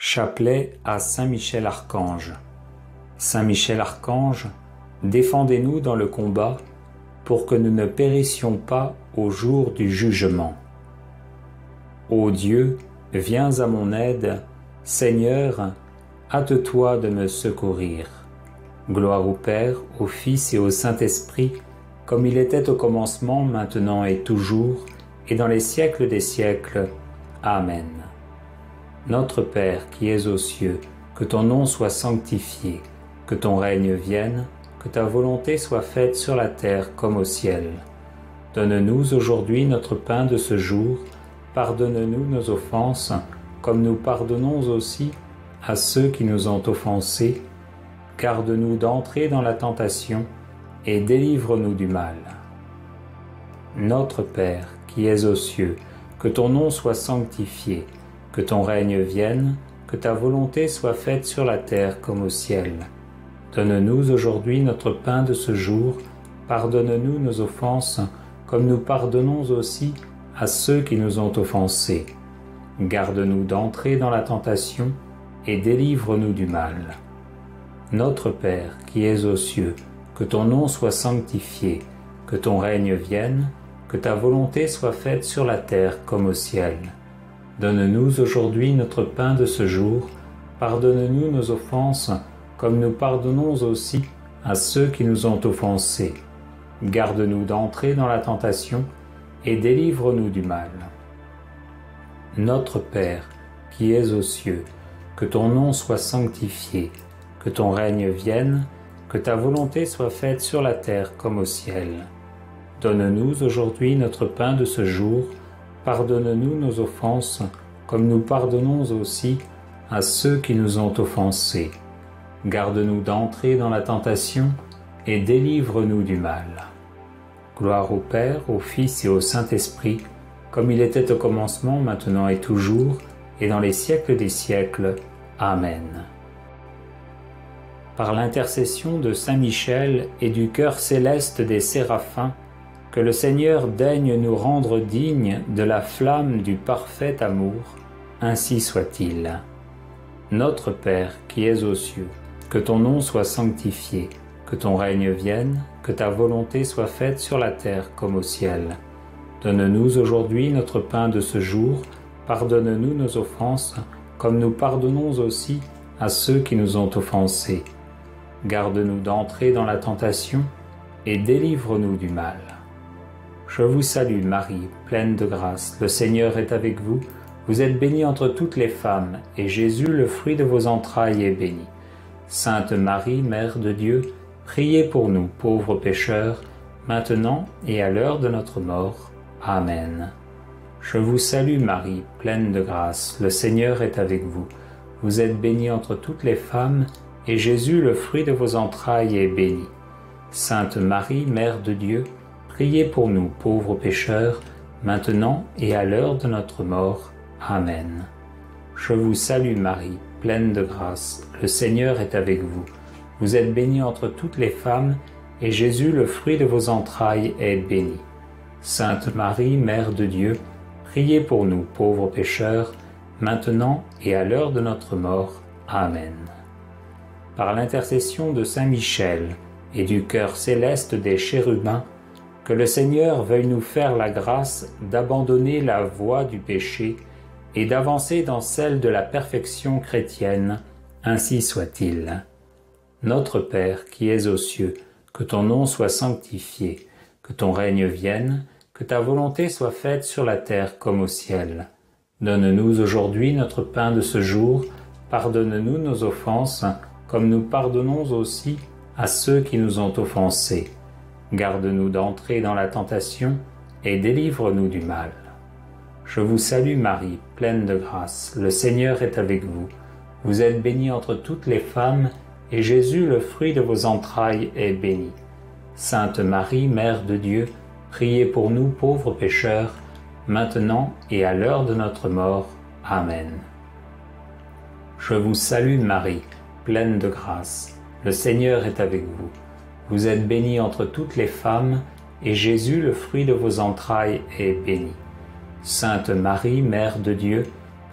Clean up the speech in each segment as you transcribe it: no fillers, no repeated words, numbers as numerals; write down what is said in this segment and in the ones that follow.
Chapelet à Saint Michel Archange. Saint Michel Archange, défendez-nous dans le combat pour que nous ne périssions pas au jour du jugement. Ô Dieu, viens à mon aide, Seigneur, hâte-toi de me secourir. Gloire au Père, au Fils et au Saint-Esprit, comme il était au commencement, maintenant et toujours, et dans les siècles des siècles. Amen. Notre Père qui es aux cieux, que ton nom soit sanctifié, que ton règne vienne, que ta volonté soit faite sur la terre comme au ciel. Donne-nous aujourd'hui notre pain de ce jour, pardonne-nous nos offenses, comme nous pardonnons aussi à ceux qui nous ont offensés. Garde-nous d'entrer dans la tentation et délivre-nous du mal. Notre Père qui es aux cieux, que ton nom soit sanctifié, que ton règne vienne, que ta volonté soit faite sur la terre comme au ciel. Donne-nous aujourd'hui notre pain de ce jour, pardonne-nous nos offenses, comme nous pardonnons aussi à ceux qui nous ont offensés. Garde-nous d'entrer dans la tentation et délivre-nous du mal. Notre Père qui es aux cieux, que ton nom soit sanctifié, que ton règne vienne, que ta volonté soit faite sur la terre comme au ciel. Donne-nous aujourd'hui notre pain de ce jour, pardonne-nous nos offenses, comme nous pardonnons aussi à ceux qui nous ont offensés. Garde-nous d'entrer dans la tentation et délivre-nous du mal. Notre Père, qui es aux cieux, que ton nom soit sanctifié, que ton règne vienne, que ta volonté soit faite sur la terre comme au ciel. Donne-nous aujourd'hui notre pain de ce jour, pardonne-nous nos offenses, comme nous pardonnons aussi à ceux qui nous ont offensés. Garde-nous d'entrer dans la tentation et délivre-nous du mal. Gloire au Père, au Fils et au Saint-Esprit, comme il était au commencement, maintenant et toujours, et dans les siècles des siècles. Amen. Par l'intercession de Saint Michel et du cœur céleste des séraphins, que le Seigneur daigne nous rendre dignes de la flamme du parfait amour, ainsi soit-il. Notre Père qui es aux cieux, que ton nom soit sanctifié, que ton règne vienne, que ta volonté soit faite sur la terre comme au ciel. Donne-nous aujourd'hui notre pain de ce jour, pardonne-nous nos offenses, comme nous pardonnons aussi à ceux qui nous ont offensés. Garde-nous d'entrer dans la tentation et délivre-nous du mal. Je vous salue Marie, pleine de grâce, le Seigneur est avec vous. Vous êtes bénie entre toutes les femmes, et Jésus, le fruit de vos entrailles, est béni. Sainte Marie, Mère de Dieu, priez pour nous, pauvres pécheurs, maintenant et à l'heure de notre mort. Amen. Je vous salue Marie, pleine de grâce, le Seigneur est avec vous. Vous êtes bénie entre toutes les femmes, et Jésus, le fruit de vos entrailles, est béni. Sainte Marie, Mère de Dieu, priez pour nous, pauvres pécheurs, maintenant et à l'heure de notre mort. Amen. Je vous salue Marie, pleine de grâce, le Seigneur est avec vous. Vous êtes bénie entre toutes les femmes, et Jésus, le fruit de vos entrailles, est béni. Sainte Marie, Mère de Dieu, priez pour nous, pauvres pécheurs, maintenant et à l'heure de notre mort. Amen. Par l'intercession de Saint Michel et du cœur céleste des chérubins, que le Seigneur veuille nous faire la grâce d'abandonner la voie du péché et d'avancer dans celle de la perfection chrétienne, ainsi soit-il. Notre Père qui es aux cieux, que ton nom soit sanctifié, que ton règne vienne, que ta volonté soit faite sur la terre comme au ciel. Donne-nous aujourd'hui notre pain de ce jour, pardonne-nous nos offenses, comme nous pardonnons aussi à ceux qui nous ont offensés. Garde-nous d'entrer dans la tentation et délivre-nous du mal. Je vous salue Marie, pleine de grâce, le Seigneur est avec vous. Vous êtes bénie entre toutes les femmes, et Jésus, le fruit de vos entrailles, est béni. Sainte Marie, Mère de Dieu, priez pour nous pauvres pécheurs, maintenant et à l'heure de notre mort. Amen. Je vous salue Marie, pleine de grâce, le Seigneur est avec vous. Vous êtes bénie entre toutes les femmes, et Jésus, le fruit de vos entrailles, est béni. Sainte Marie, Mère de Dieu,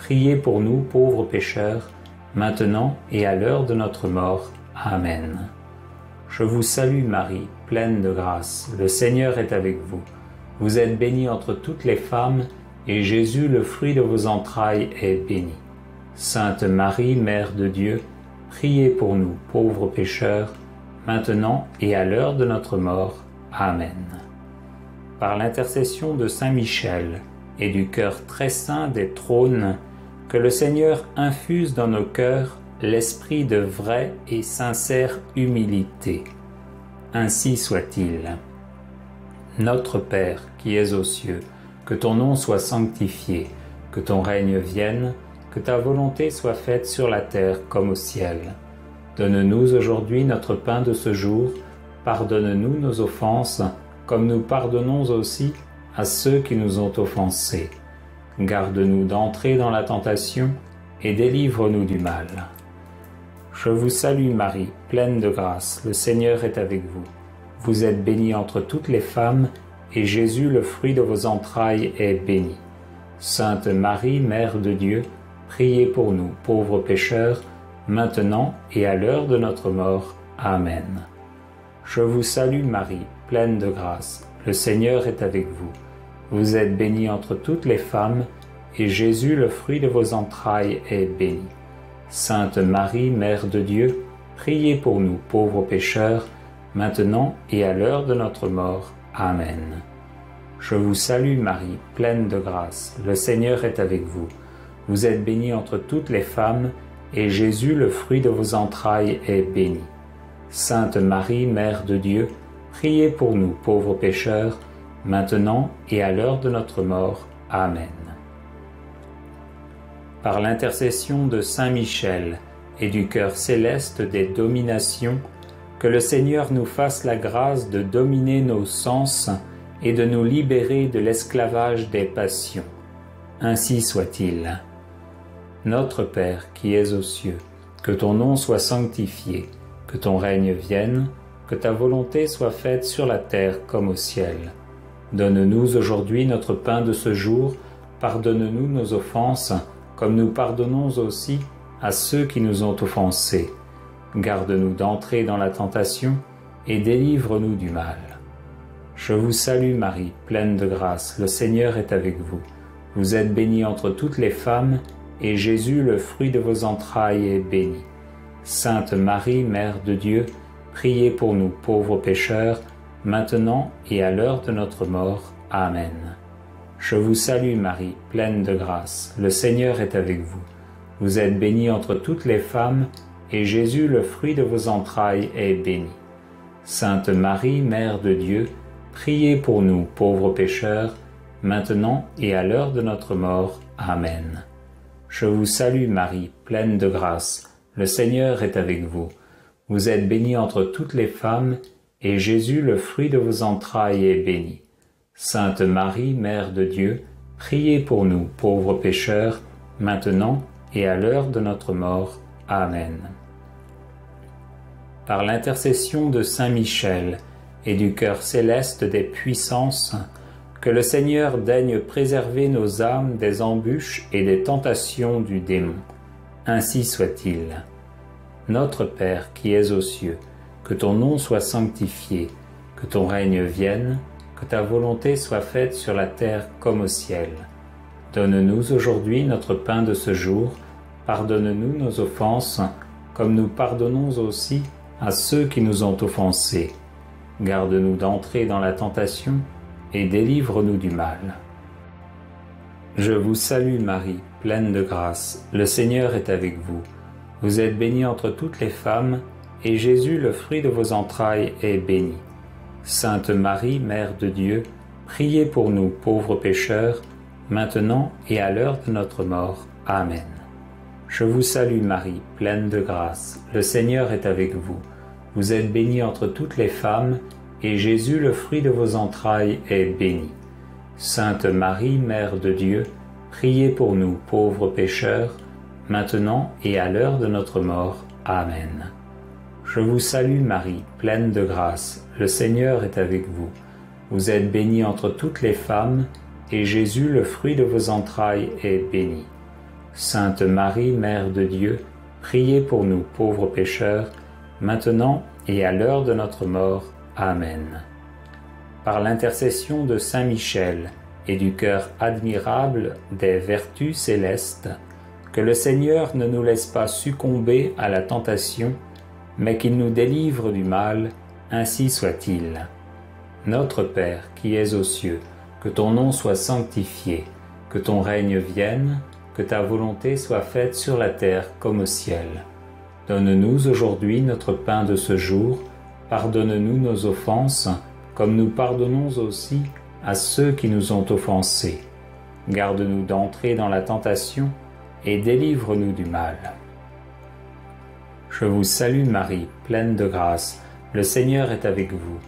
priez pour nous pauvres pécheurs, maintenant et à l'heure de notre mort. Amen. Je vous salue Marie, pleine de grâce, le Seigneur est avec vous. Vous êtes bénie entre toutes les femmes, et Jésus, le fruit de vos entrailles, est béni. Sainte Marie, Mère de Dieu, priez pour nous pauvres pécheurs, maintenant et à l'heure de notre mort. Amen. Par l'intercession de Saint Michel et du cœur très saint des trônes, que le Seigneur infuse dans nos cœurs l'esprit de vraie et sincère humilité. Ainsi soit-il. Notre Père qui es aux cieux, que ton nom soit sanctifié, que ton règne vienne, que ta volonté soit faite sur la terre comme au ciel. Donne-nous aujourd'hui notre pain de ce jour, pardonne-nous nos offenses, comme nous pardonnons aussi à ceux qui nous ont offensés. Garde-nous d'entrer dans la tentation et délivre-nous du mal. Je vous salue Marie, pleine de grâce, le Seigneur est avec vous. Vous êtes bénie entre toutes les femmes, et Jésus, le fruit de vos entrailles, est béni. Sainte Marie, Mère de Dieu, priez pour nous, pauvres pécheurs, maintenant et à l'heure de notre mort. Amen. Je vous salue Marie, pleine de grâce, le Seigneur est avec vous. Vous êtes bénie entre toutes les femmes, et Jésus, le fruit de vos entrailles, est béni. Sainte Marie, Mère de Dieu, priez pour nous pauvres pécheurs, maintenant et à l'heure de notre mort. Amen. Je vous salue Marie, pleine de grâce, le Seigneur est avec vous. Vous êtes bénie entre toutes les femmes, et Jésus, le fruit de vos entrailles, est béni. Sainte Marie, Mère de Dieu, priez pour nous pauvres pécheurs, maintenant et à l'heure de notre mort. Amen. Par l'intercession de Saint Michel et du cœur céleste des dominations, que le Seigneur nous fasse la grâce de dominer nos sens et de nous libérer de l'esclavage des passions. Ainsi soit-il. Notre Père qui es aux cieux, que ton nom soit sanctifié, que ton règne vienne, que ta volonté soit faite sur la terre comme au ciel. Donne-nous aujourd'hui notre pain de ce jour, pardonne-nous nos offenses, comme nous pardonnons aussi à ceux qui nous ont offensés. Garde-nous d'entrer dans la tentation et délivre-nous du mal. Je vous salue Marie, pleine de grâce, le Seigneur est avec vous. Vous êtes bénie entre toutes les femmes, et Jésus, le fruit de vos entrailles, est béni. Sainte Marie, Mère de Dieu, priez pour nous pauvres pécheurs, maintenant et à l'heure de notre mort. Amen. Je vous salue Marie, pleine de grâce, le Seigneur est avec vous. Vous êtes bénie entre toutes les femmes, et Jésus, le fruit de vos entrailles, est béni. Sainte Marie, Mère de Dieu, priez pour nous pauvres pécheurs, maintenant et à l'heure de notre mort. Amen. Je vous salue Marie, pleine de grâce, le Seigneur est avec vous. Vous êtes bénie entre toutes les femmes, et Jésus, le fruit de vos entrailles, est béni. Sainte Marie, Mère de Dieu, priez pour nous pauvres pécheurs, maintenant et à l'heure de notre mort. Amen. Par l'intercession de Saint Michel et du cœur céleste des puissances, que le Seigneur daigne préserver nos âmes des embûches et des tentations du démon. Ainsi soit-il. Notre Père qui es aux cieux, que ton nom soit sanctifié, que ton règne vienne, que ta volonté soit faite sur la terre comme au ciel. Donne-nous aujourd'hui notre pain de ce jour, pardonne-nous nos offenses, comme nous pardonnons aussi à ceux qui nous ont offensés. Garde-nous d'entrer dans la tentation, et délivre-nous du mal. Je vous salue Marie, pleine de grâce, le Seigneur est avec vous. Vous êtes bénie entre toutes les femmes, et Jésus, le fruit de vos entrailles, est béni. Sainte Marie, Mère de Dieu, priez pour nous pauvres pécheurs, maintenant et à l'heure de notre mort. Amen. Je vous salue Marie, pleine de grâce, le Seigneur est avec vous. Vous êtes bénie entre toutes les femmes, et Jésus, le fruit de vos entrailles, est béni. Sainte Marie, Mère de Dieu, priez pour nous pauvres pécheurs, maintenant et à l'heure de notre mort. Amen. Je vous salue Marie, pleine de grâce, le Seigneur est avec vous. Vous êtes bénie entre toutes les femmes, et Jésus, le fruit de vos entrailles, est béni. Sainte Marie, Mère de Dieu, priez pour nous pauvres pécheurs, maintenant et à l'heure de notre mort. Amen. Par l'intercession de Saint Michel et du cœur admirable des vertus célestes, que le Seigneur ne nous laisse pas succomber à la tentation, mais qu'il nous délivre du mal, ainsi soit-il. Notre Père qui es aux cieux, que ton nom soit sanctifié, que ton règne vienne, que ta volonté soit faite sur la terre comme au ciel. Donne-nous aujourd'hui notre pain de ce jour, pardonne-nous nos offenses, comme nous pardonnons aussi à ceux qui nous ont offensés. Garde-nous d'entrer dans la tentation, et délivre-nous du mal. Je vous salue Marie, pleine de grâce, le Seigneur est avec vous.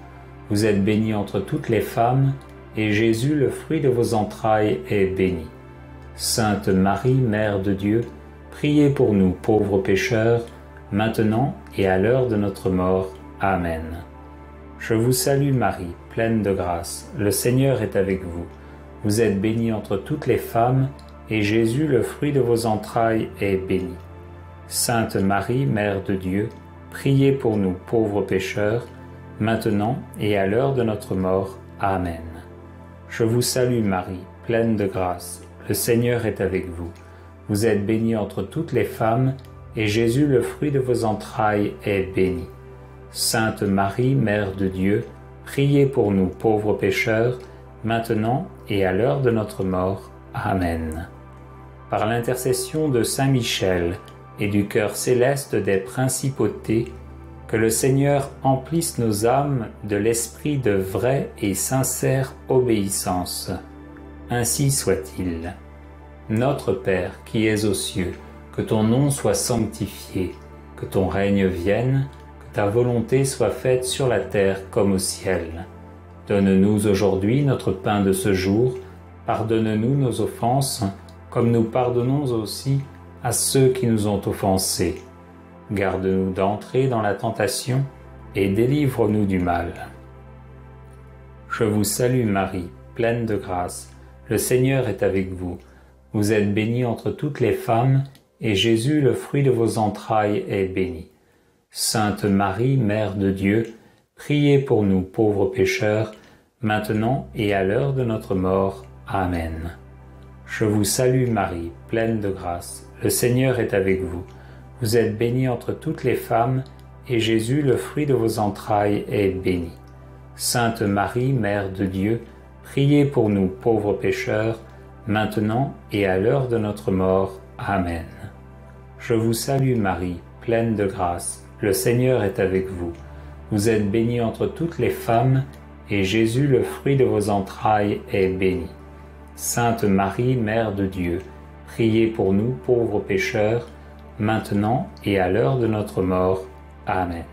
Vous êtes bénie entre toutes les femmes, et Jésus, le fruit de vos entrailles, est béni. Sainte Marie, Mère de Dieu, priez pour nous pauvres pécheurs, maintenant et à l'heure de notre mort. Amen. Je vous salue Marie, pleine de grâce, le Seigneur est avec vous. Vous êtes bénie entre toutes les femmes, et Jésus, le fruit de vos entrailles, est béni. Sainte Marie, Mère de Dieu, priez pour nous pauvres pécheurs, maintenant et à l'heure de notre mort. Amen. Je vous salue Marie, pleine de grâce, le Seigneur est avec vous. Vous êtes bénie entre toutes les femmes, et Jésus, le fruit de vos entrailles, est béni. Sainte Marie, Mère de Dieu, priez pour nous pauvres pécheurs, maintenant et à l'heure de notre mort. Amen. Par l'intercession de Saint Michel et du cœur céleste des principautés, que le Seigneur emplisse nos âmes de l'esprit de vraie et sincère obéissance. Ainsi soit-il. Notre Père qui es aux cieux, que ton nom soit sanctifié, que ton règne vienne, que ta volonté soit faite sur la terre comme au ciel. Donne-nous aujourd'hui notre pain de ce jour, pardonne-nous nos offenses, comme nous pardonnons aussi à ceux qui nous ont offensés. Garde-nous d'entrer dans la tentation et délivre-nous du mal. Je vous salue Marie, pleine de grâce, le Seigneur est avec vous. Vous êtes bénie entre toutes les femmes, et Jésus, le fruit de vos entrailles, est béni. Sainte Marie, Mère de Dieu, priez pour nous pauvres pécheurs, maintenant et à l'heure de notre mort. Amen. Je vous salue Marie, pleine de grâce, le Seigneur est avec vous. Vous êtes bénie entre toutes les femmes, et Jésus, le fruit de vos entrailles, est béni. Sainte Marie, Mère de Dieu, priez pour nous pauvres pécheurs, maintenant et à l'heure de notre mort. Amen. Je vous salue Marie, pleine de grâce, le Seigneur est avec vous. Vous êtes bénie entre toutes les femmes, et Jésus, le fruit de vos entrailles, est béni. Sainte Marie, Mère de Dieu, priez pour nous pauvres pécheurs, maintenant et à l'heure de notre mort. Amen.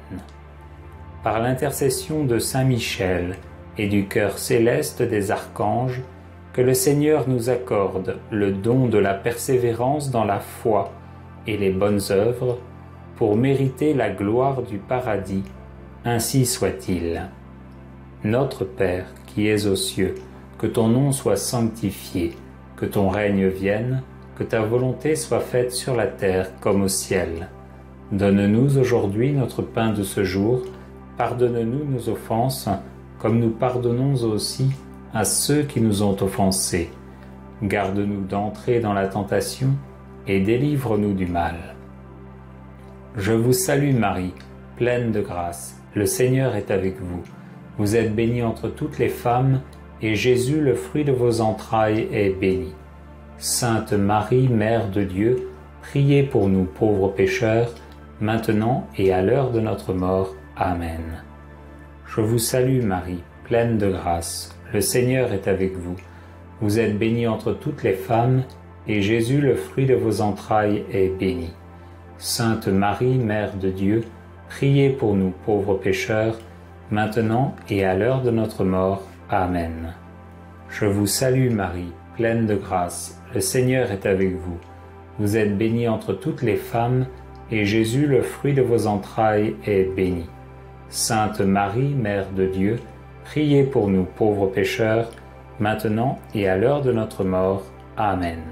Par l'intercession de Saint Michel et du cœur céleste des archanges, que le Seigneur nous accorde le don de la persévérance dans la foi et les bonnes œuvres, pour mériter la gloire du paradis, ainsi soit-il. Notre Père qui es aux cieux, que ton nom soit sanctifié, que ton règne vienne, que ta volonté soit faite sur la terre comme au ciel. Donne-nous aujourd'hui notre pain de ce jour, pardonne-nous nos offenses, comme nous pardonnons aussi à ceux qui nous ont offensés. Garde-nous d'entrer dans la tentation, et délivre-nous du mal. Je vous salue Marie, pleine de grâce, le Seigneur est avec vous. Vous êtes bénie entre toutes les femmes, et Jésus, le fruit de vos entrailles, est béni. Sainte Marie, Mère de Dieu, priez pour nous pauvres pécheurs, maintenant et à l'heure de notre mort. Amen. Je vous salue Marie, pleine de grâce, le Seigneur est avec vous. Vous êtes bénie entre toutes les femmes, et Jésus, le fruit de vos entrailles, est béni. Sainte Marie, Mère de Dieu, priez pour nous pauvres pécheurs, maintenant et à l'heure de notre mort. Amen. Je vous salue Marie, pleine de grâce, le Seigneur est avec vous. Vous êtes bénie entre toutes les femmes, et Jésus, le fruit de vos entrailles, est béni. Sainte Marie, Mère de Dieu, priez pour nous pauvres pécheurs, maintenant et à l'heure de notre mort. Amen.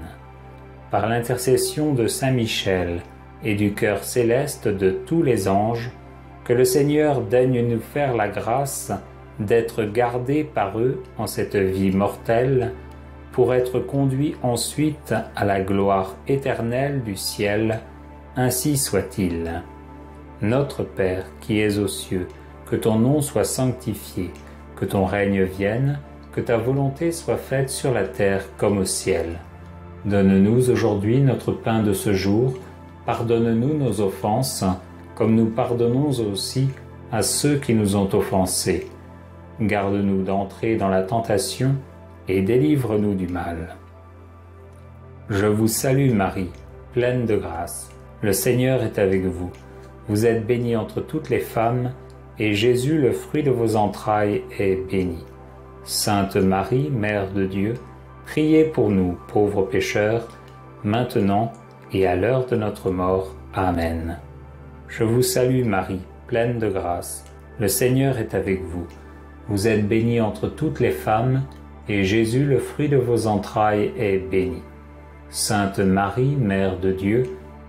par l'intercession de Saint Michel et du cœur céleste de tous les anges, que le Seigneur daigne nous faire la grâce d'être gardés par eux en cette vie mortelle, pour être conduits ensuite à la gloire éternelle du ciel, ainsi soit-il. Notre Père qui es aux cieux, que ton nom soit sanctifié, que ton règne vienne, que ta volonté soit faite sur la terre comme au ciel. Donne-nous aujourd'hui notre pain de ce jour, pardonne-nous nos offenses, comme nous pardonnons aussi à ceux qui nous ont offensés. Garde-nous d'entrer dans la tentation et délivre-nous du mal. Je vous salue Marie, pleine de grâce. Le Seigneur est avec vous. Vous êtes bénie entre toutes les femmes, et Jésus, le fruit de vos entrailles, est béni. Sainte Marie, Mère de Dieu, priez pour nous, pauvres pécheurs, maintenant et à l'heure de notre mort. Amen. Je vous salue Marie, pleine de grâce. Le Seigneur est avec vous. Vous êtes bénie entre toutes les femmes, et Jésus, le fruit de vos entrailles, est béni. Sainte Marie, Mère de Dieu,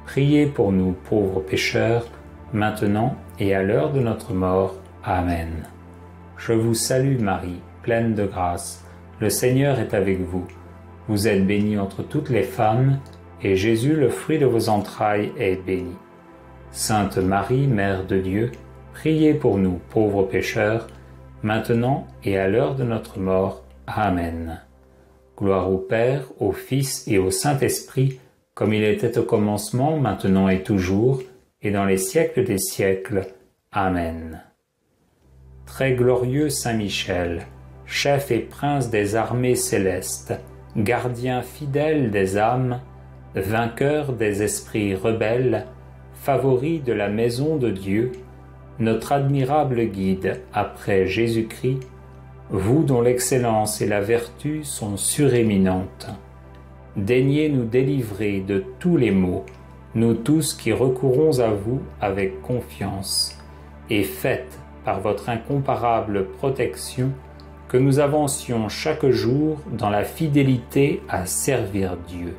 priez pour nous, pauvres pécheurs, maintenant et à l'heure de notre mort. Amen. Je vous salue Marie, pleine de grâce. Le Seigneur est avec vous. Vous êtes bénie entre toutes les femmes, et Jésus, le fruit de vos entrailles, est béni. Sainte Marie, Mère de Dieu, priez pour nous, pauvres pécheurs, maintenant et à l'heure de notre mort. Amen. Gloire au Père, au Fils et au Saint-Esprit, comme il était au commencement, maintenant et toujours, et dans les siècles des siècles. Amen. Très glorieux Saint Michel, chef et prince des armées célestes, gardien fidèle des âmes, vainqueur des esprits rebelles, favori de la maison de Dieu, notre admirable guide après Jésus-Christ, vous dont l'excellence et la vertu sont suréminentes, daignez nous délivrer de tous les maux, nous tous qui recourons à vous avec confiance, et faites, par votre incomparable protection, que nous avancions chaque jour dans la fidélité à servir Dieu.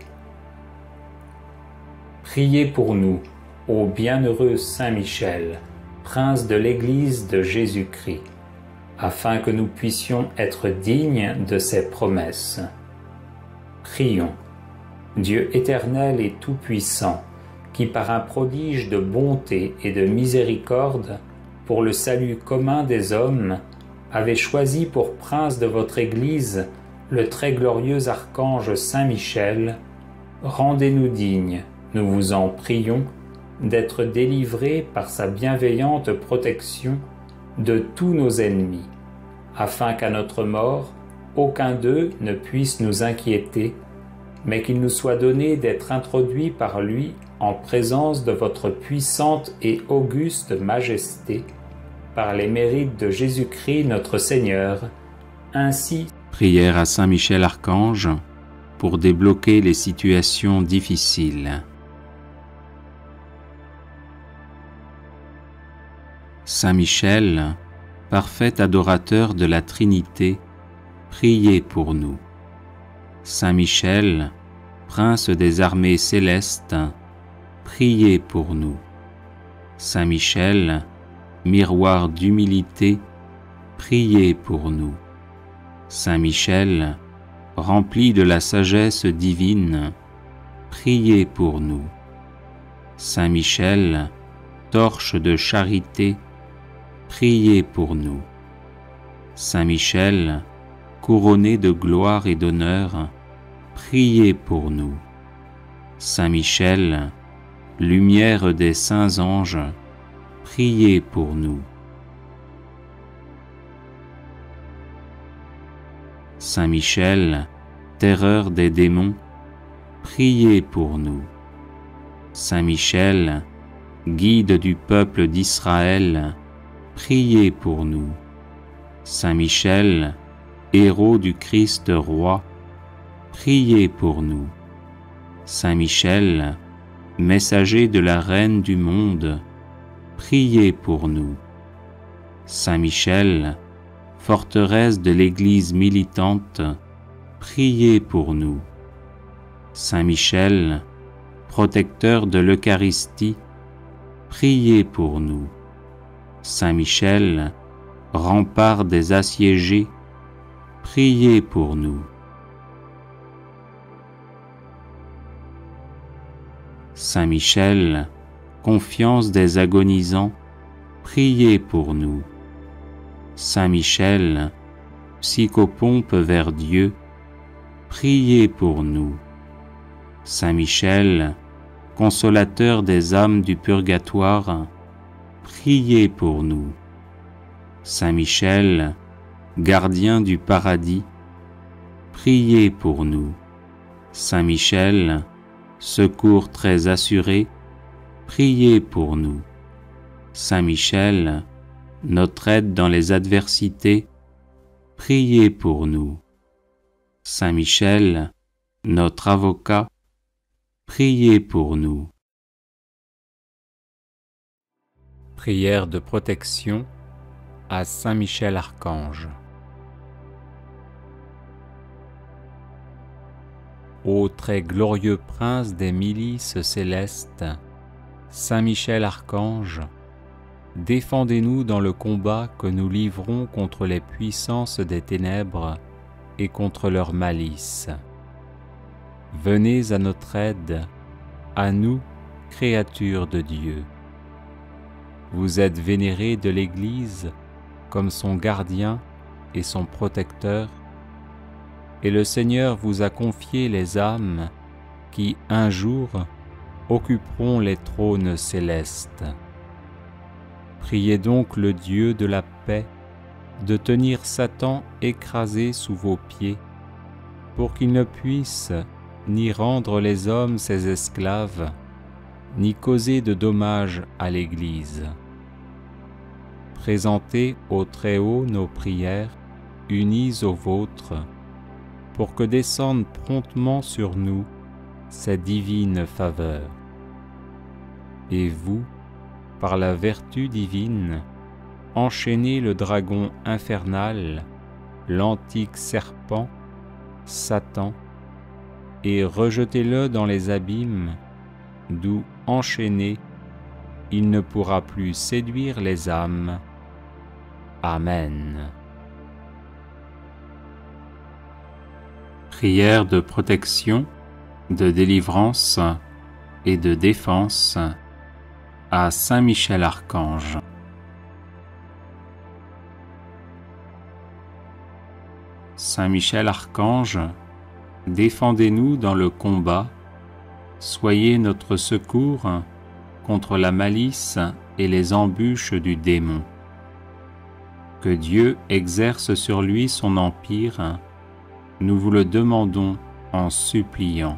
Priez pour nous, ô bienheureux Saint Michel, prince de l'Église de Jésus-Christ, afin que nous puissions être dignes de ses promesses. Prions. Dieu éternel et tout-puissant, qui par un prodige de bonté et de miséricorde, pour le salut commun des hommes, avez choisi pour prince de votre Église le très glorieux archange Saint Michel, rendez-nous dignes, nous vous en prions, d'être délivrés par sa bienveillante protection de tous nos ennemis, afin qu'à notre mort, aucun d'eux ne puisse nous inquiéter, mais qu'il nous soit donné d'être introduits par lui en présence de votre puissante et auguste majesté, par les mérites de Jésus-Christ notre Seigneur, ainsi. Prière à Saint Michel Archange pour débloquer les situations difficiles. Saint Michel, parfait adorateur de la Trinité, priez pour nous. Saint Michel, prince des armées célestes, priez pour nous. Saint Michel, miroir d'humilité, priez pour nous. Saint Michel, rempli de la sagesse divine, priez pour nous. Saint Michel, torche de charité, priez pour nous. Saint Michel, couronné de gloire et d'honneur, priez pour nous. Saint Michel, lumière des saints anges, priez pour nous. Saint Michel, terreur des démons, priez pour nous. Saint Michel, guide du peuple d'Israël, priez pour nous. Saint Michel, héros du Christ roi, priez pour nous. Saint Michel, messager de la Reine du monde, priez pour nous. Saint Michel, forteresse de l'Église militante, priez pour nous. Saint Michel, protecteur de l'Eucharistie, priez pour nous. Saint Michel, rempart des assiégés, priez pour nous. Saint Michel, confiance des agonisants, priez pour nous. Saint Michel, psychopompe vers Dieu, priez pour nous. Saint Michel, consolateur des âmes du purgatoire, priez pour nous. Saint Michel, gardien du paradis, priez pour nous. Saint Michel, secours très assuré, priez pour nous. Saint Michel, notre aide dans les adversités, priez pour nous. Saint Michel, notre avocat, priez pour nous. Prière de protection à Saint Michel Archange. Ô très glorieux prince des milices célestes, Saint Michel Archange, défendez-nous dans le combat que nous livrons contre les puissances des ténèbres et contre leur malice. Venez à notre aide, à nous, créatures de Dieu. Vous êtes vénérés de l'Église comme son gardien et son protecteur, et le Seigneur vous a confié les âmes qui, un jour, occuperont les trônes célestes. Priez donc le Dieu de la paix de tenir Satan écrasé sous vos pieds, pour qu'il ne puisse ni rendre les hommes ses esclaves, ni causer de dommages à l'Église. Présentez au Très-Haut nos prières, unies aux vôtres, pour que descende promptement sur nous sa divine faveur. Et vous, par la vertu divine, enchaînez le dragon infernal, l'antique serpent, Satan, et rejetez-le dans les abîmes, d'où, enchaîné, il ne pourra plus séduire les âmes. Amen. Prière de protection, de délivrance et de défense à Saint Michel Archange. Saint Michel Archange, défendez-nous dans le combat, soyez notre secours contre la malice et les embûches du démon. Que Dieu exerce sur lui son empire, nous vous le demandons en suppliant.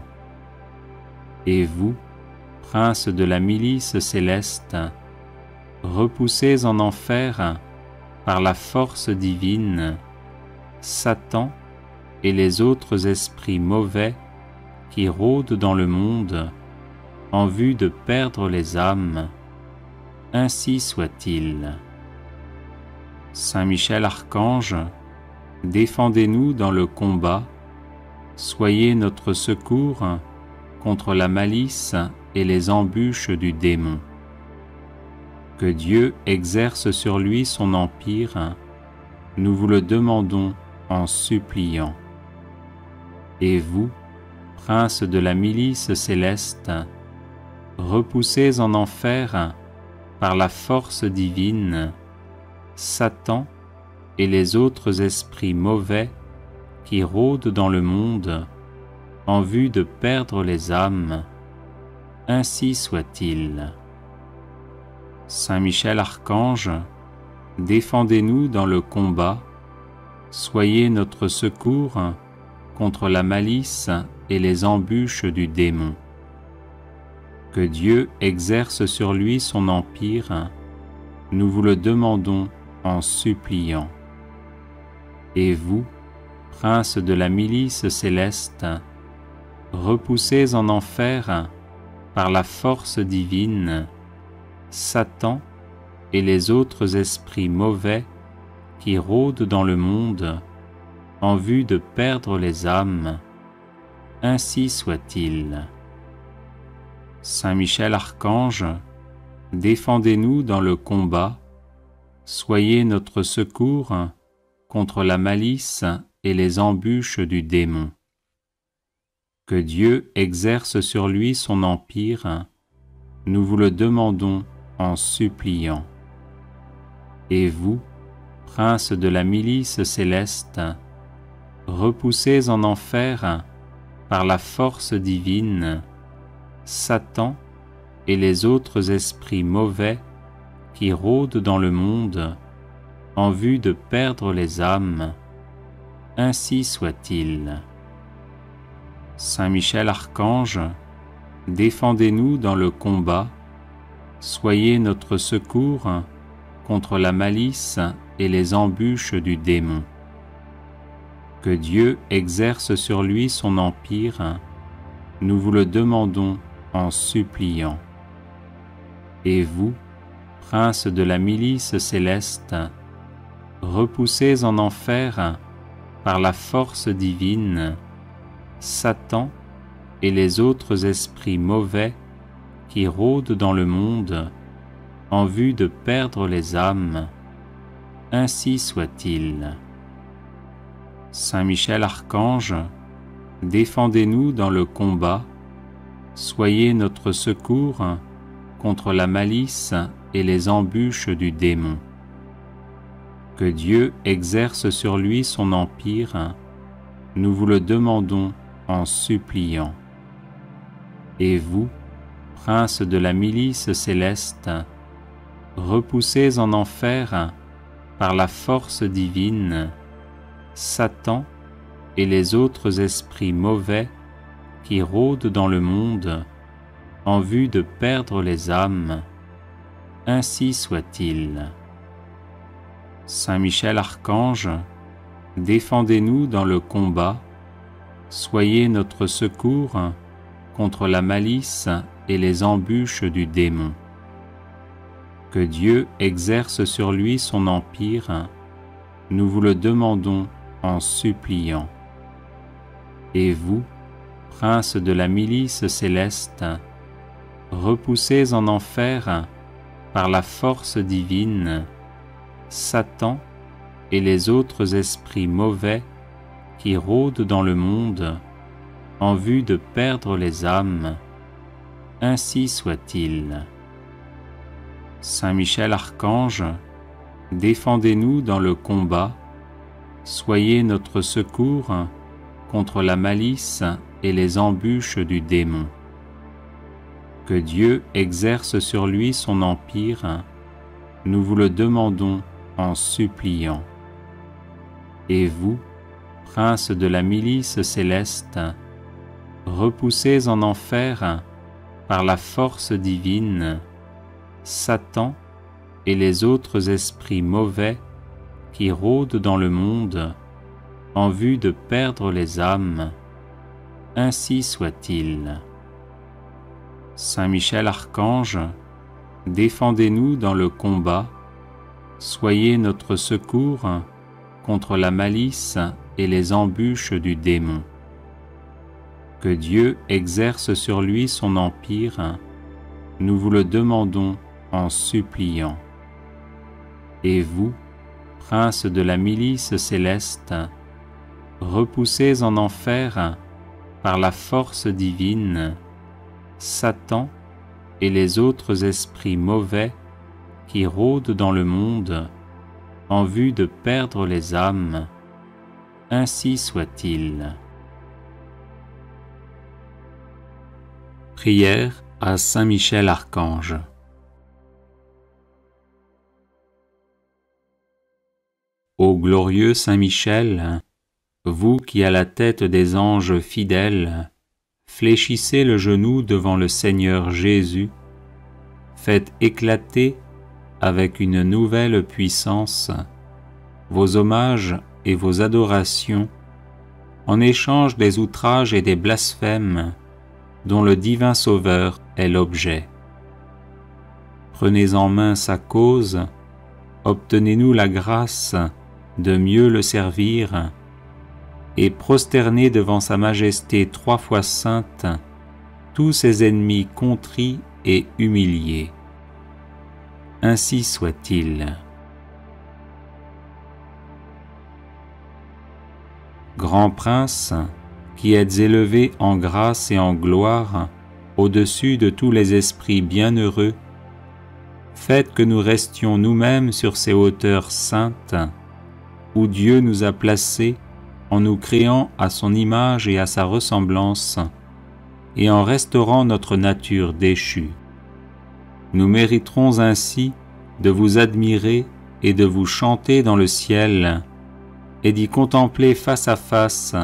Et vous, prince de la milice céleste, repoussez en enfer par la force divine Satan et les autres esprits mauvais qui rôdent dans le monde en vue de perdre les âmes. Ainsi soit-il. Saint Michel Archange, défendez-nous dans le combat, soyez notre secours contre la malice et les embûches du démon. Que Dieu exerce sur lui son empire, nous vous le demandons en suppliant. Et vous, prince de la milice céleste, repoussez en enfer par la force divine Satan et les autres esprits mauvais qui rôdent dans le monde en vue de perdre les âmes. Ainsi soit-il. Saint Michel Archange, défendez-nous dans le combat, soyez notre secours contre la malice et les embûches du démon. Que Dieu exerce sur lui son empire, nous vous le demandons en suppliant. Et vous, prince de la milice céleste, repoussez en enfer par la force divine Satan et les autres esprits mauvais qui rôdent dans le monde en vue de perdre les âmes. ainsi soit-il. Saint Michel Archange, défendez-nous dans le combat, soyez notre secours contre la malice et les embûches du démon. Que Dieu exerce sur lui son empire, nous vous le demandons en suppliant. Et vous, princes de la milice céleste, repoussez en enfer, par la force divine, Satan et les autres esprits mauvais qui rôdent dans le monde en vue de perdre les âmes, ainsi soit-il. Saint Michel Archange, défendez-nous dans le combat, soyez notre secours contre la malice et les embûches du démon. Que Dieu exerce sur lui son empire, nous vous le demandons en suppliant. Et vous, princes de la milice céleste, repoussez en enfer, par la force divine, Satan et les autres esprits mauvais qui rôdent dans le monde en vue de perdre les âmes, ainsi soit-il. Saint Michel Archange, défendez-nous dans le combat, soyez notre secours contre la malice et les embûches du démon. Que Dieu exerce sur lui son empire, nous vous le demandons en suppliant. Et vous, princes de la milice céleste, repoussez en enfer, par la force divine, Satan et les autres esprits mauvais qui rôdent dans le monde en vue de perdre les âmes, ainsi soit-il. Saint Michel Archange, défendez-nous dans le combat, soyez notre secours contre la malice et les embûches du démon. Que Dieu exerce sur lui son empire, nous vous le demandons en suppliant. Et vous, princes de la milice céleste, repoussez en enfer, par la force divine, Satan et les autres esprits mauvais qui rôdent dans le monde en vue de perdre les âmes, ainsi soit-il. Saint Michel Archange, défendez-nous dans le combat, soyez notre secours contre la malice et les embûches du démon. Que Dieu exerce sur lui son empire, nous vous le demandons en suppliant. Et vous, princes de la milice céleste, repoussez en enfer, par la force divine, Satan et les autres esprits mauvais qui rôdent dans le monde en vue de perdre les âmes, ainsi soit-il. Saint Michel Archange, défendez-nous dans le combat, soyez notre secours contre la malice et les embûches du démon. Que Dieu exerce sur lui son empire, nous vous le demandons en suppliant. Et vous, princes de la milice céleste, repoussez en enfer, par la force divine, Satan et les autres esprits mauvais qui rôdent dans le monde en vue de perdre les âmes, ainsi soit-il. Prière à Saint Michel Archange. Ô glorieux Saint Michel, vous qui à la tête des anges fidèles fléchissez le genou devant le Seigneur Jésus, faites éclater avec une nouvelle puissance vos hommages et vos adorations en échange des outrages et des blasphèmes dont le divin Sauveur est l'objet. Prenez en main sa cause, obtenez-nous la grâce de mieux le servir et prosterner devant sa majesté 3 fois sainte tous ses ennemis contrits et humiliés. Ainsi soit-il. Grand Prince, qui êtes élevé en grâce et en gloire au-dessus de tous les esprits bienheureux, faites que nous restions nous-mêmes sur ces hauteurs saintes où Dieu nous a placés en nous créant à son image et à sa ressemblance et en restaurant notre nature déchue. Nous mériterons ainsi de vous admirer et de vous chanter dans le ciel et d'y contempler face à face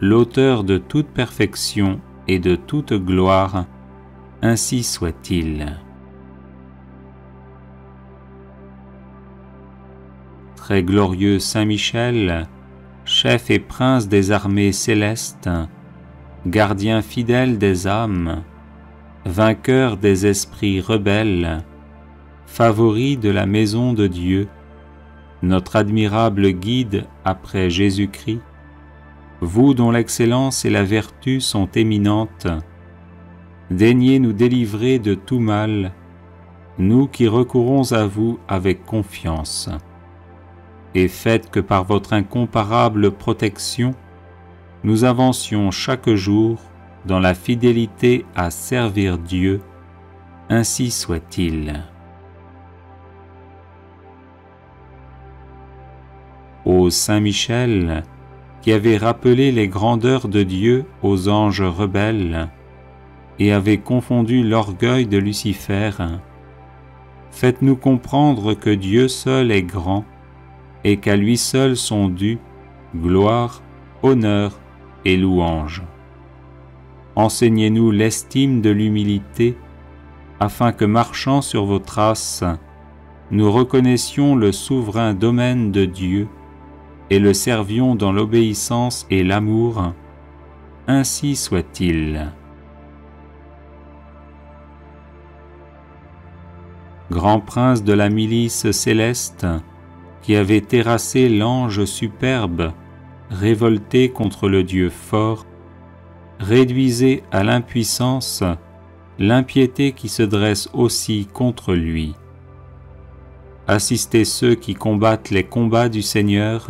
l'auteur de toute perfection et de toute gloire, ainsi soit-il. Très glorieux Saint Michel, chef et prince des armées célestes, gardien fidèle des âmes, vainqueur des esprits rebelles, favori de la maison de Dieu, notre admirable guide après Jésus-Christ, vous dont l'excellence et la vertu sont éminentes, daignez nous délivrer de tout mal, nous qui recourons à vous avec confiance, et faites que par votre incomparable protection, nous avancions chaque jour dans la fidélité à servir Dieu, ainsi soit-il. Ô Saint Michel, qui avez rappelé les grandeurs de Dieu aux anges rebelles et avez confondu l'orgueil de Lucifer, faites-nous comprendre que Dieu seul est grand et qu'à lui seul sont dus gloire, honneur et louange. Enseignez-nous l'estime de l'humilité, afin que, marchant sur vos traces, nous reconnaissions le souverain domaine de Dieu et le servions dans l'obéissance et l'amour, ainsi soit-il. Grand prince de la milice céleste, qui avait terrassé l'ange superbe, révolté contre le Dieu fort, réduisez à l'impuissance l'impiété qui se dresse aussi contre lui. Assistez ceux qui combattent les combats du Seigneur,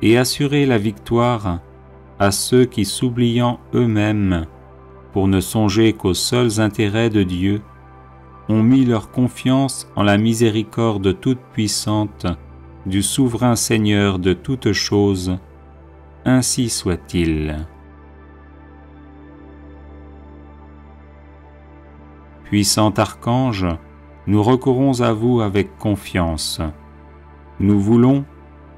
et assurez la victoire à ceux qui, s'oubliant eux-mêmes, pour ne songer qu'aux seuls intérêts de Dieu, ont mis leur confiance en la miséricorde toute-puissante du souverain Seigneur de toutes choses, ainsi soit-il. Puissant archange, nous recourons à vous avec confiance. Nous voulons,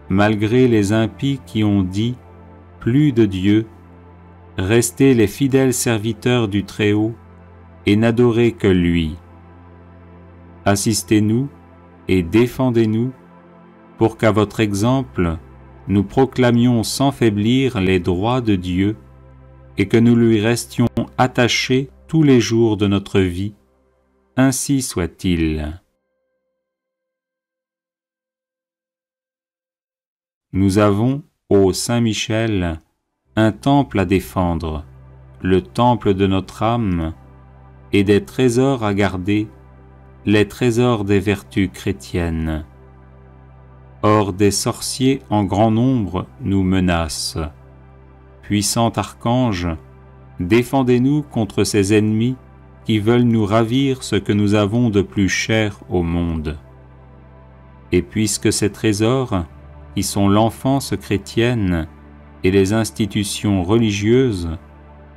malgré les impies qui ont dit « plus de Dieu », rester les fidèles serviteurs du Très-Haut et n'adorer que lui. Assistez-nous et défendez-nous pour qu'à votre exemple, nous proclamions sans faiblir les droits de Dieu et que nous lui restions attachés tous les jours de notre vie. Ainsi soit-il. Nous avons, ô Saint Michel, un temple à défendre, le temple de notre âme, et des trésors à garder, les trésors des vertus chrétiennes. Or des sorciers en grand nombre nous menacent. Puissant archange, défendez-nous contre ces ennemis qui veulent nous ravir ce que nous avons de plus cher au monde. Et puisque ces trésors, qui sont l'enfance chrétienne et les institutions religieuses,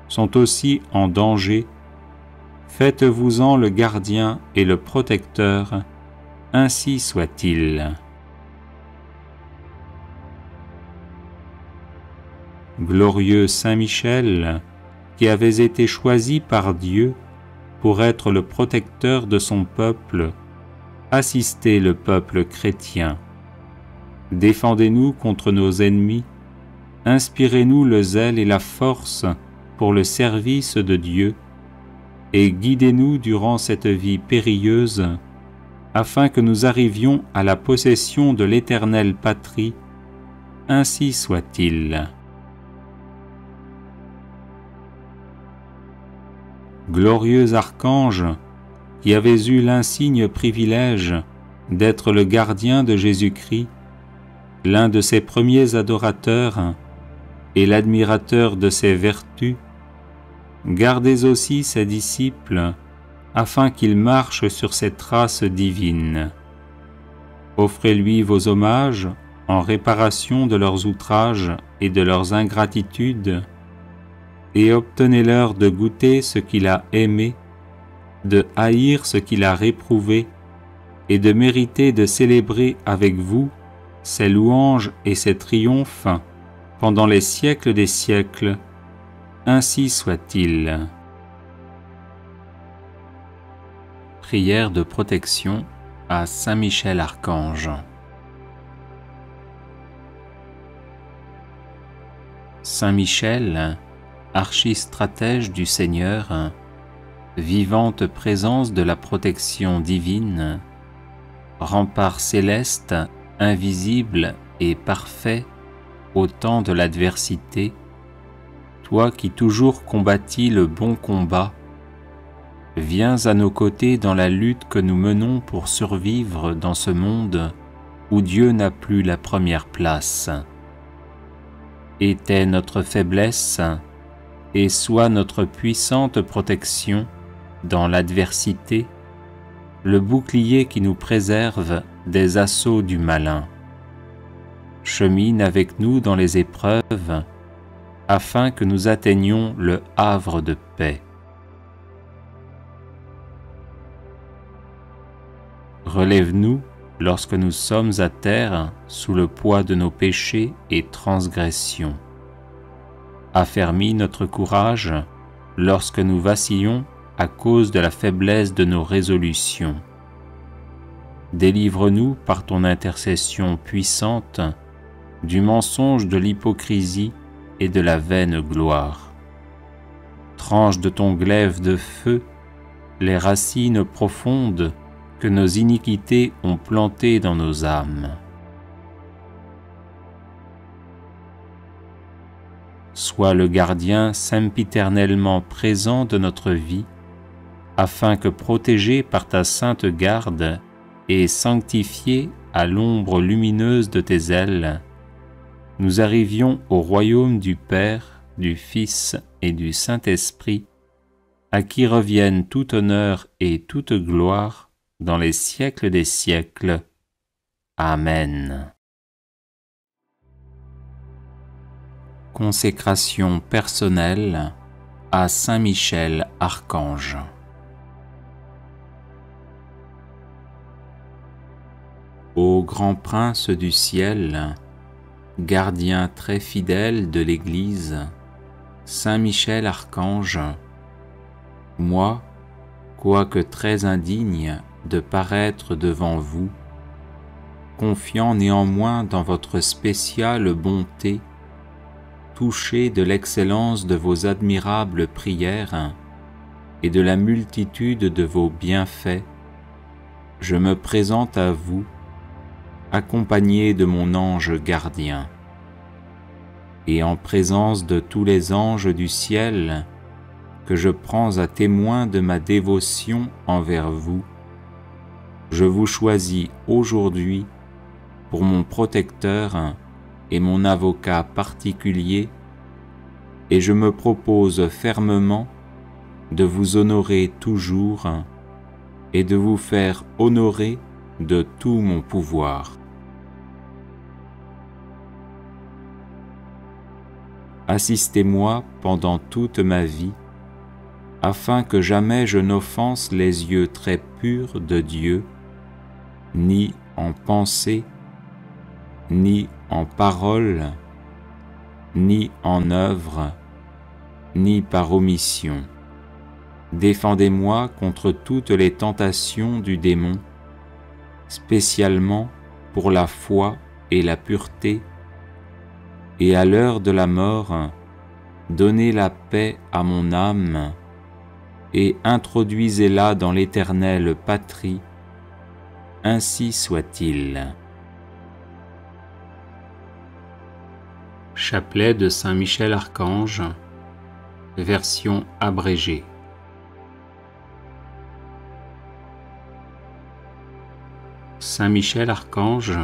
sont aussi en danger, faites-vous-en le gardien et le protecteur, ainsi soit-il. Glorieux Saint Michel, qui avez été choisi par Dieu pour être le protecteur de son peuple, assistez le peuple chrétien. Défendez-nous contre nos ennemis, inspirez-nous le zèle et la force pour le service de Dieu, et guidez-nous durant cette vie périlleuse, afin que nous arrivions à la possession de l'éternelle patrie, ainsi soit-il. glorieux archange, qui avez eu l'insigne privilège d'être le gardien de Jésus-Christ, l'un de ses premiers adorateurs et l'admirateur de ses vertus, gardez aussi ses disciples afin qu'ils marchent sur ses traces divines. Offrez-lui vos hommages en réparation de leurs outrages et de leurs ingratitudes, et obtenez-leur de goûter ce qu'il a aimé, de haïr ce qu'il a réprouvé, et de mériter de célébrer avec vous ses louanges et ses triomphes pendant les siècles des siècles. Ainsi soit-il. Prière de protection à Saint Michel Archange. Saint Michel, archistratège du Seigneur, vivante présence de la protection divine, rempart céleste, invisible et parfait au temps de l'adversité, toi qui toujours combattis le bon combat, viens à nos côtés dans la lutte que nous menons pour survivre dans ce monde où Dieu n'a plus la première place. Était notre faiblesse et sois notre puissante protection dans l'adversité, le bouclier qui nous préserve des assauts du malin. Chemine avec nous dans les épreuves, afin que nous atteignions le havre de paix. Relève-nous lorsque nous sommes à terre sous le poids de nos péchés et transgressions. Affermis notre courage lorsque nous vacillons à cause de la faiblesse de nos résolutions. Délivre-nous par ton intercession puissante du mensonge de l'hypocrisie et de la vaine gloire. Tranche de ton glaive de feu les racines profondes que nos iniquités ont plantées dans nos âmes. Sois le gardien sempiternellement présent de notre vie, afin que, protégés par ta sainte garde et sanctifiés à l'ombre lumineuse de tes ailes, nous arrivions au royaume du Père, du Fils et du Saint-Esprit, à qui reviennent tout honneur et toute gloire dans les siècles des siècles. Amen. Consécration personnelle à Saint Michel Archange. Ô grand prince du ciel, gardien très fidèle de l'Église, Saint Michel Archange, moi, quoique très indigne de paraître devant vous, confiant néanmoins dans votre spéciale bonté, touché de l'excellence de vos admirables prières et de la multitude de vos bienfaits, je me présente à vous, accompagné de mon ange gardien. Et en présence de tous les anges du ciel, que je prends à témoin de ma dévotion envers vous, je vous choisis aujourd'hui pour mon protecteur et mon avocat particulier, et je me propose fermement de vous honorer toujours et de vous faire honorer de tout mon pouvoir. Assistez-moi pendant toute ma vie, afin que jamais je n'offense les yeux très purs de Dieu, ni en pensée, ni en parole, ni en œuvre, ni par omission. Défendez-moi contre toutes les tentations du démon, spécialement pour la foi et la pureté, et à l'heure de la mort, donnez la paix à mon âme, et introduisez-la dans l'éternelle patrie, ainsi soit-il. Chapelet de Saint Michel Archange, version abrégée. Saint Michel Archange,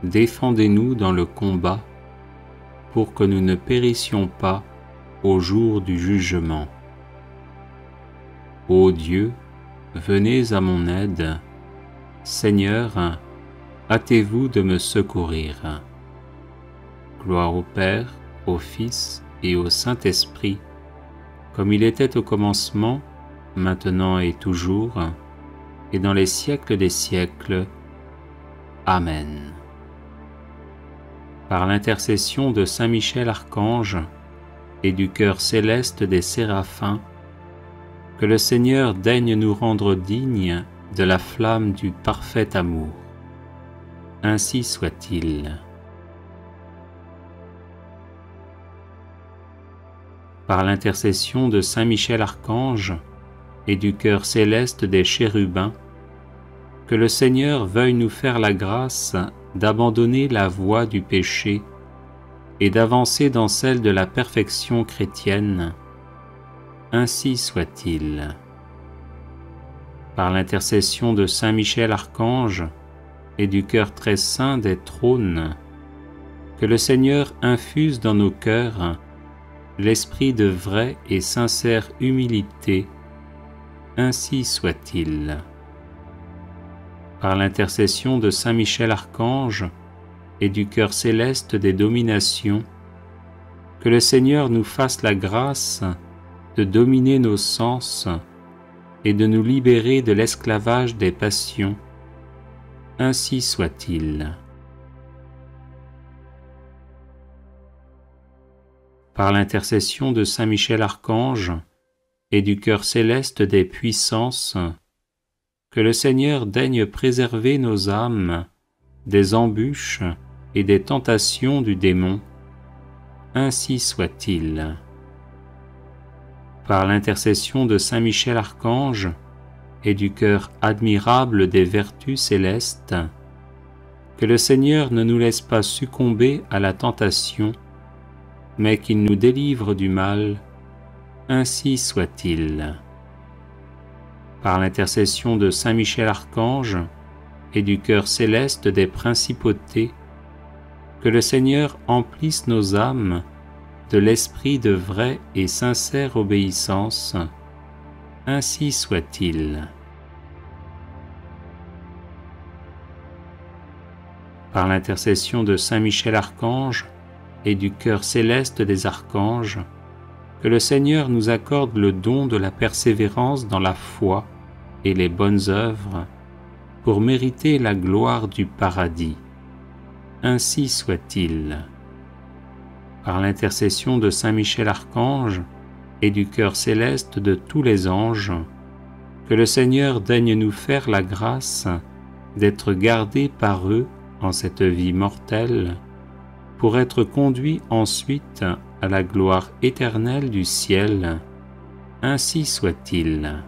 défendez-nous dans le combat, pour que nous ne périssions pas au jour du jugement. Ô Dieu, venez à mon aide. Seigneur, hâtez-vous de me secourir. Gloire au Père, au Fils et au Saint-Esprit, comme il était au commencement, maintenant et toujours, et dans les siècles des siècles. Amen. Par l'intercession de Saint Michel Archange et du chœur céleste des séraphins, que le Seigneur daigne nous rendre dignes de la flamme du parfait amour. Ainsi soit-il. Par l'intercession de Saint Michel Archange et du chœur céleste des chérubins, que le Seigneur veuille nous faire la grâce d'abandonner la voie du péché et d'avancer dans celle de la perfection chrétienne. Ainsi soit-il. Par l'intercession de Saint Michel Archange et du cœur très saint des trônes, que le Seigneur infuse dans nos cœurs l'esprit de vraie et sincère humilité. Ainsi soit-il. Par l'intercession de Saint Michel Archange et du cœur céleste des dominations, que le Seigneur nous fasse la grâce de dominer nos sens et de nous libérer de l'esclavage des passions. Ainsi soit-il. Par l'intercession de Saint Michel Archange et du cœur céleste des puissances, que le Seigneur daigne préserver nos âmes des embûches et des tentations du démon. Ainsi soit-il. Par l'intercession de Saint Michel Archange et du cœur admirable des vertus célestes, que le Seigneur ne nous laisse pas succomber à la tentation, mais qu'il nous délivre du mal. Ainsi soit-il. Par l'intercession de Saint Michel Archange et du cœur céleste des principautés, que le Seigneur emplisse nos âmes de l'esprit de vraie et sincère obéissance. Ainsi soit-il. Par l'intercession de Saint Michel Archange et du cœur céleste des archanges, que le Seigneur nous accorde le don de la persévérance dans la foi et les bonnes œuvres, pour mériter la gloire du paradis. Ainsi soit-il. Par l'intercession de Saint Michel Archange et du cœur céleste de tous les anges, que le Seigneur daigne nous faire la grâce d'être gardés par eux en cette vie mortelle, pour être conduits ensuite à la gloire éternelle du ciel. Ainsi soit-il.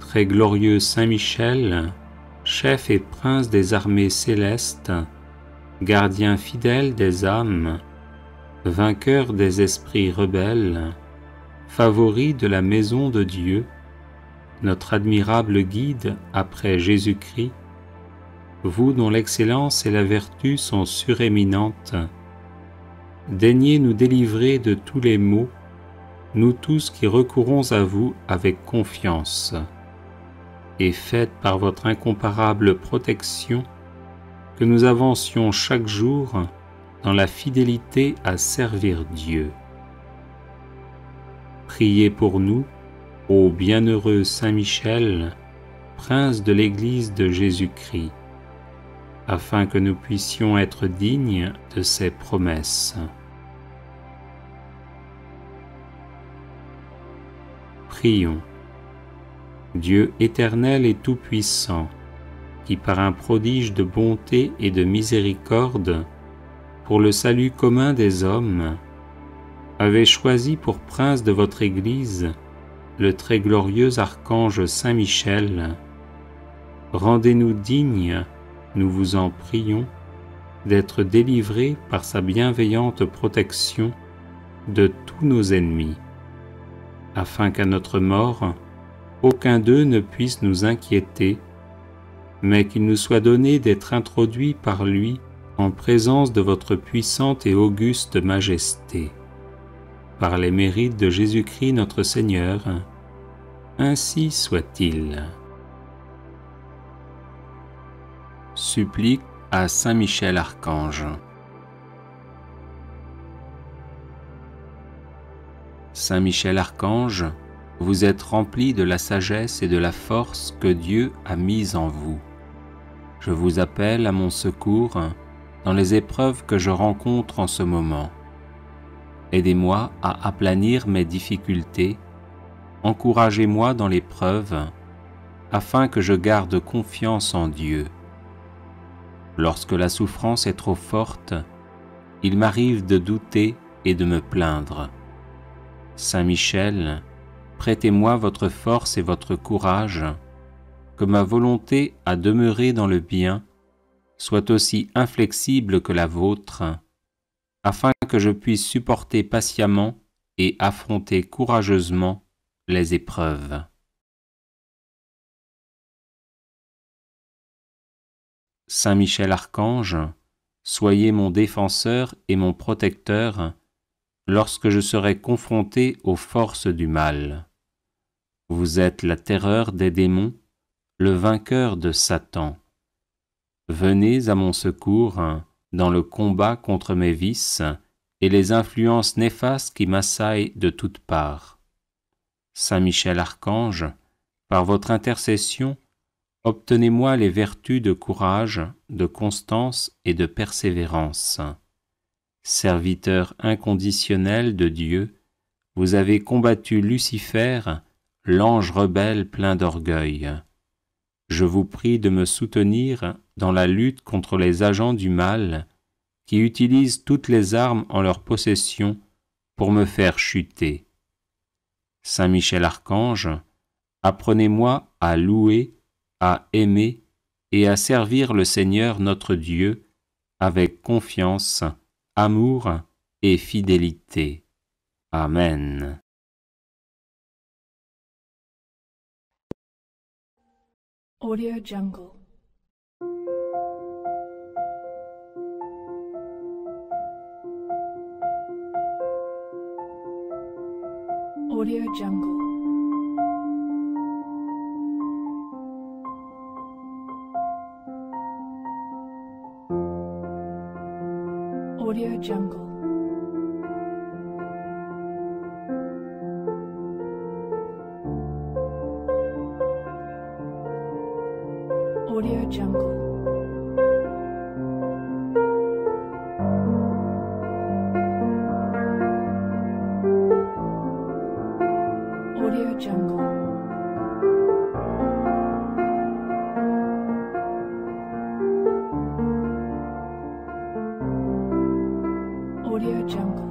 Très glorieux Saint Michel, chef et prince des armées célestes, gardien fidèle des âmes, vainqueur des esprits rebelles, favori de la maison de Dieu, notre admirable guide après Jésus-Christ, vous dont l'excellence et la vertu sont suréminentes, daignez nous délivrer de tous les maux, nous tous qui recourons à vous avec confiance, et faites par votre incomparable protection que nous avancions chaque jour dans la fidélité à servir Dieu. Priez pour nous, ô bienheureux Saint Michel, prince de l'Église de Jésus-Christ, afin que nous puissions être dignes de ses promesses. Prions. Dieu éternel et tout-puissant, qui par un prodige de bonté et de miséricorde, pour le salut commun des hommes, avez choisi pour prince de votre Église le très glorieux archange Saint Michel, rendez-nous dignes, nous vous en prions, d'être délivrés par sa bienveillante protection de tous nos ennemis, afin qu'à notre mort, aucun d'eux ne puisse nous inquiéter, mais qu'il nous soit donné d'être introduits par lui en présence de votre puissante et auguste majesté. Par les mérites de Jésus-Christ notre Seigneur, ainsi soit-il. Supplique à Saint Michel Archange. Saint Michel Archange, vous êtes rempli de la sagesse et de la force que Dieu a mise en vous. Je vous appelle à mon secours dans les épreuves que je rencontre en ce moment. Aidez-moi à aplanir mes difficultés, encouragez-moi dans l'épreuve, afin que je garde confiance en Dieu. Lorsque la souffrance est trop forte, il m'arrive de douter et de me plaindre. Saint Michel, prêtez-moi votre force et votre courage, que ma volonté à demeurer dans le bien soit aussi inflexible que la vôtre, afin que je puisse supporter patiemment et affronter courageusement les épreuves. Saint Michel Archange, soyez mon défenseur et mon protecteur lorsque je serai confronté aux forces du mal. Vous êtes la terreur des démons, le vainqueur de Satan. Venez à mon secours dans le combat contre mes vices et les influences néfastes qui m'assaillent de toutes parts. Saint Michel Archange, par votre intercession, obtenez-moi les vertus de courage, de constance et de persévérance. Serviteur inconditionnel de Dieu, vous avez combattu Lucifer, l'ange rebelle plein d'orgueil. Je vous prie de me soutenir dans la lutte contre les agents du mal qui utilisent toutes les armes en leur possession pour me faire chuter. Saint Michel Archange, apprenez-moi à louer, à aimer et à servir le Seigneur notre Dieu avec confiance, amour et fidélité. Amen. Audio Jungle. Audio Jungle. Audio Jungle. Audio Jungle. Audio Jungle. Audio Jungle.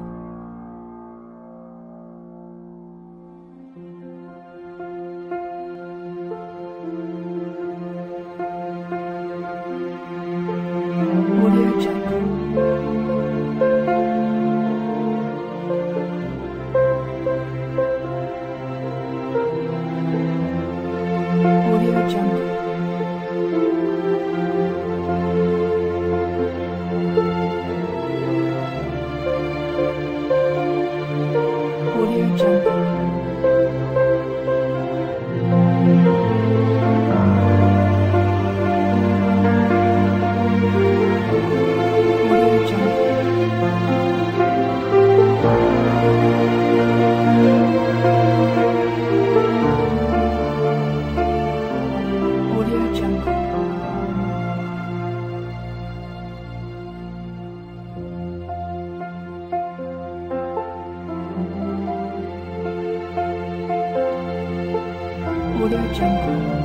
Audio Jungle. Audio Jungle. Audio Jungle.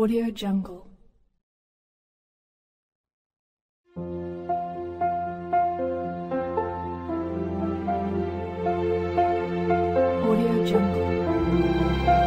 Audio Jungle. Audio Jungle.